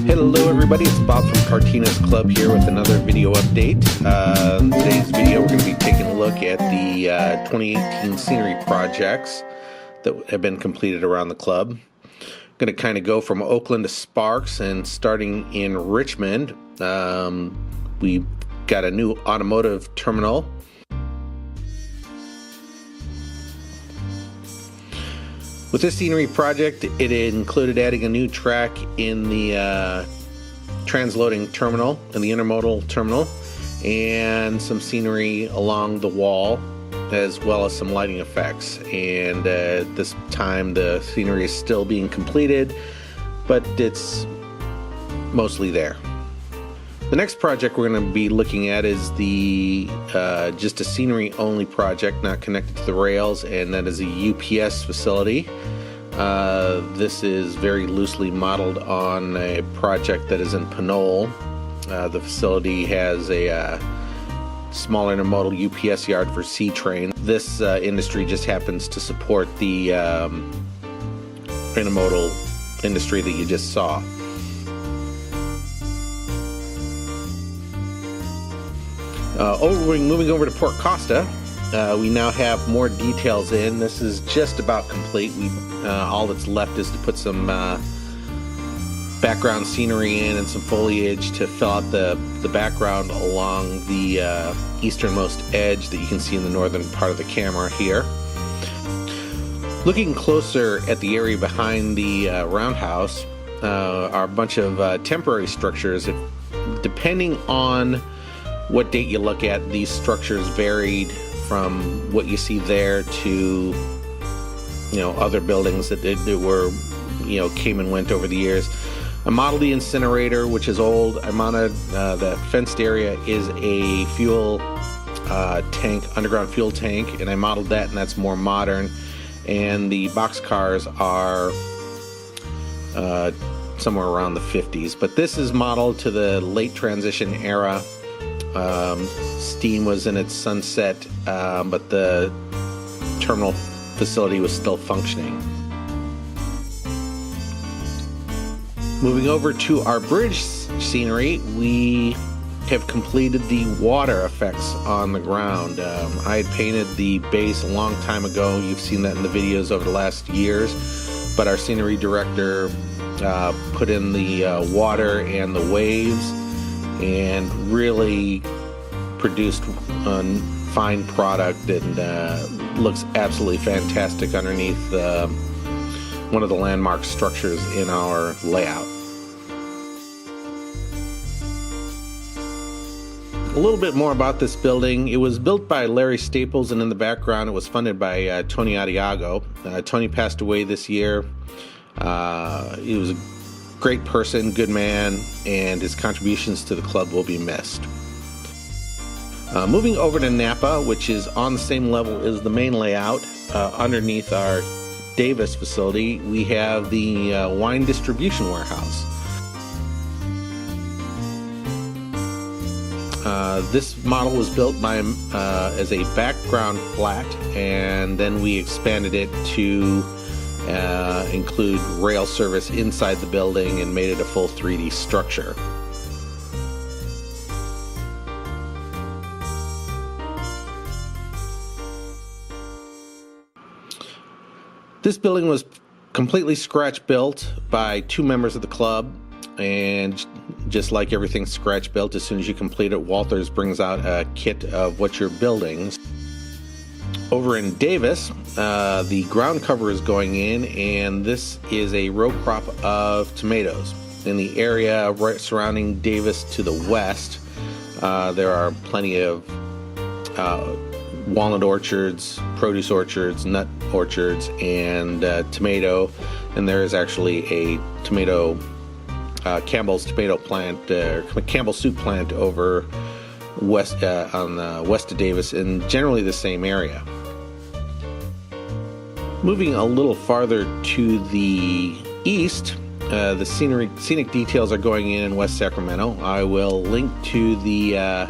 Hello everybody, it's Bob from Carquinez Club here with another video update. Today's video we're going to be taking a look at the 2018 scenery projects that have been completed around the club. Going to kind of go from Oakland to Sparks, and starting in Richmond, we've got a new automotive terminal. With this scenery project, it included adding a new track in the transloading terminal and the intermodal terminal, and some scenery along the wall, as well as some lighting effects. And at this time the scenery is still being completed, but it's mostly there. The next project we're going to be looking at is the just a scenery only project, not connected to the rails, and that is a UPS facility. This is very loosely modeled on a project that is in Pinole. The facility has a small intermodal UPS yard for C-train. This industry just happens to support the intermodal industry that you just saw. Moving over to Port Costa, we now have more details in. This is just about complete. All that's left is to put some background scenery in and some foliage to fill out the background along the easternmost edge that you can see in the northern part of the camera here. Looking closer at the area behind the roundhouse are a bunch of temporary structures. Depending on what date you look at, these structures varied from what you see there to other buildings that were came and went over the years. I modeled the incinerator, which is old. I modeled the fenced area is a fuel tank, underground fuel tank, and I modeled that, and that's more modern. And the box cars are somewhere around the 50s, but this is modeled to the late transition era. Steam was in its sunset, but the terminal facility was still functioning. Moving over to our bridge scenery, we have completed the water effects on the ground. I had painted the base a long time ago. You've seen that in the videos over the last years, but our scenery director put in the water and the waves, and really produced a fine product, and looks absolutely fantastic underneath one of the landmark structures in our layout. A little bit more about this building. It was built by Larry Staples, and in the background it was funded by Tony Adiago. Tony passed away this year. He was a great person, good man, and his contributions to the club will be missed. Moving over to Napa, which is on the same level as the main layout, underneath our Davis facility, we have the wine distribution warehouse. This model was built by as a background flat, and then we expanded it to include rail service inside the building and made it a full 3D structure. This building was completely scratch built by two members of the club, and just like everything scratch built, as soon as you complete it, Walters brings out a kit of what you're building. Over in Davis, the ground cover is going in, and this is a row crop of tomatoes. In the area right surrounding Davis to the west, there are plenty of walnut orchards, produce orchards, nut orchards, and tomato. And there is actually a tomato, Campbell's tomato plant, Campbell's soup plant over west on the west of Davis, in generally the same area. Moving a little farther to the east, the scenic details are going in West Sacramento. I will link to the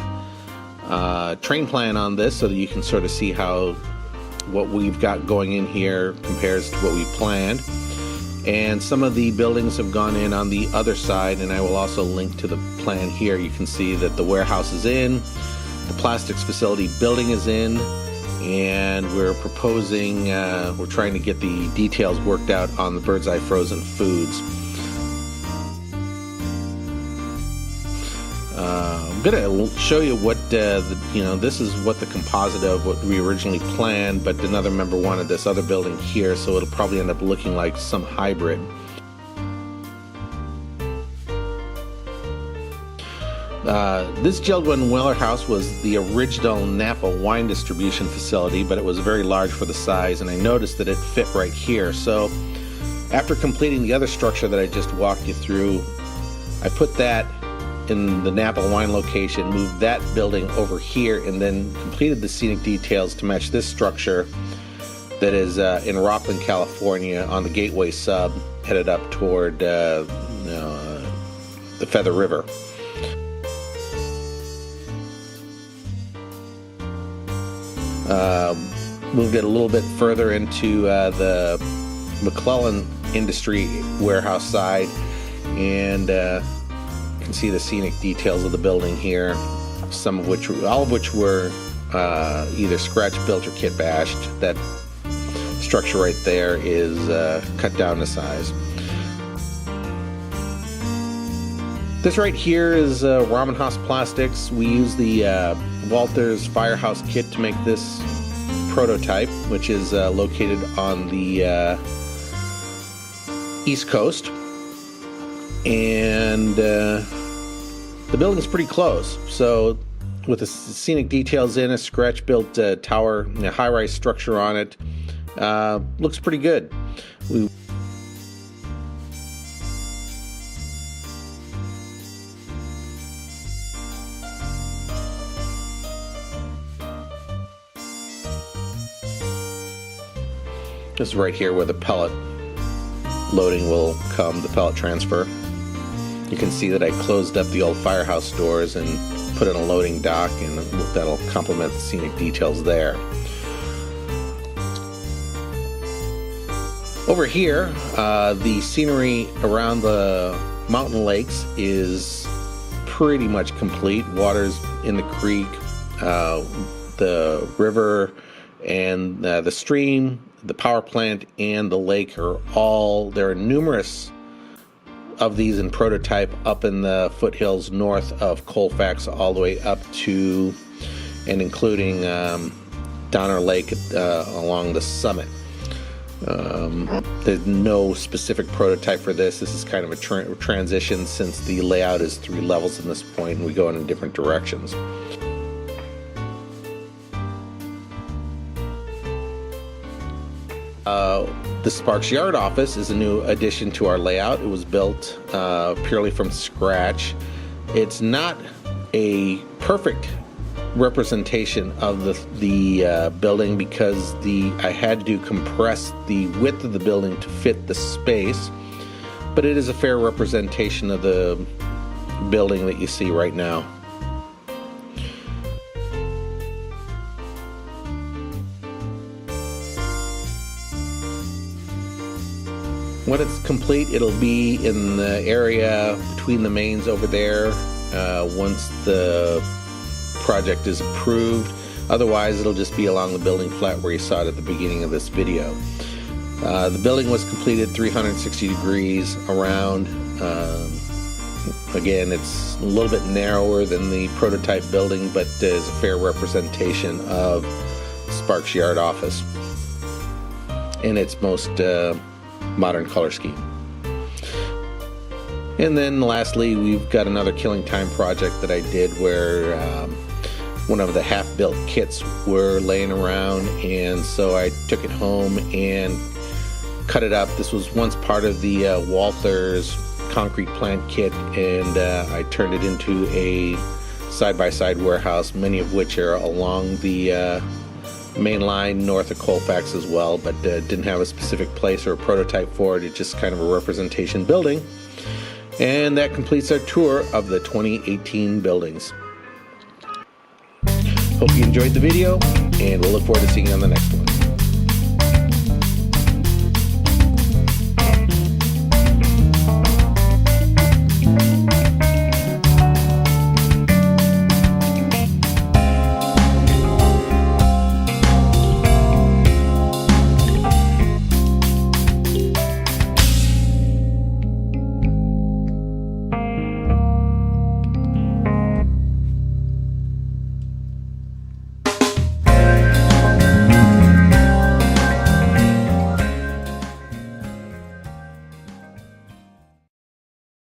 train plan on this so that you can sort of see how what we've got going in here compares to what we planned. And some of the buildings have gone in on the other side, and I will also link to the plan here. You can see that the warehouse is in, the plastics facility building is in, and we're proposing, we're trying to get the details worked out on the Bird's Eye Frozen Foods. I'm gonna show you what this is what the composite of what we originally planned, but another member wanted this other building here, so it'll probably end up looking like some hybrid. This Jeld warehouse was the original Napa wine distribution facility, but it was very large for the size, and I noticed that it fit right here. So after completing the other structure that I just walked you through, I put that in the Napa wine location, moved that building over here, and then completed the scenic details to match this structure that is in Rocklin, California, on the Gateway sub, headed up toward the Feather River. Moved it a little bit further into the McClellan Industry warehouse side, and you can see the scenic details of the building here, all of which were either scratch built or kit bashed. That structure right there is cut down to size. This right here is Rohm and Haas plastics. We use the Walters Firehouse kit to make this prototype, which is located on the East Coast, and the building's pretty close. So with the scenic details in, a scratch-built tower, high-rise structure on it, looks pretty good. This is right here where the pellet loading will come, the pellet transfer. You can see that I closed up the old firehouse doors and put in a loading dock, and that'll complement the scenic details there. Over here, the scenery around the mountain lakes is pretty much complete. Water's in the creek, the river, and the stream, the power plant, and the lake are all, there are numerous of these in prototype up in the foothills north of Colfax, all the way up to and including Donner Lake along the summit. There's no specific prototype for this. This is kind of a transition, since the layout is 3 levels at this point and we go in different directions. The Sparks Yard office is a new addition to our layout. It was built purely from scratch. It's not a perfect representation of the building, because I had to compress the width of the building to fit the space, but it is a fair representation of the building that you see right now. When it's complete, it'll be in the area between the mains over there once the project is approved. Otherwise, it'll just be along the building flat where you saw it at the beginning of this video. The building was completed 360 degrees around. Again, it's a little bit narrower than the prototype building, but is a fair representation of Sparks Yard office in its most modern color scheme. And then lastly, we've got another killing time project that I did where one of the half-built kits were laying around, and so I took it home and cut it up. This was once part of the Walters concrete plant kit, and I turned it into a side-by-side warehouse, many of which are along the main line north of Colfax as well, but didn't have a specific place or a prototype for it. It's just kind of a representation building. And that completes our tour of the 2018 buildings. Hope you enjoyed the video, and we'll look forward to seeing you on the next one.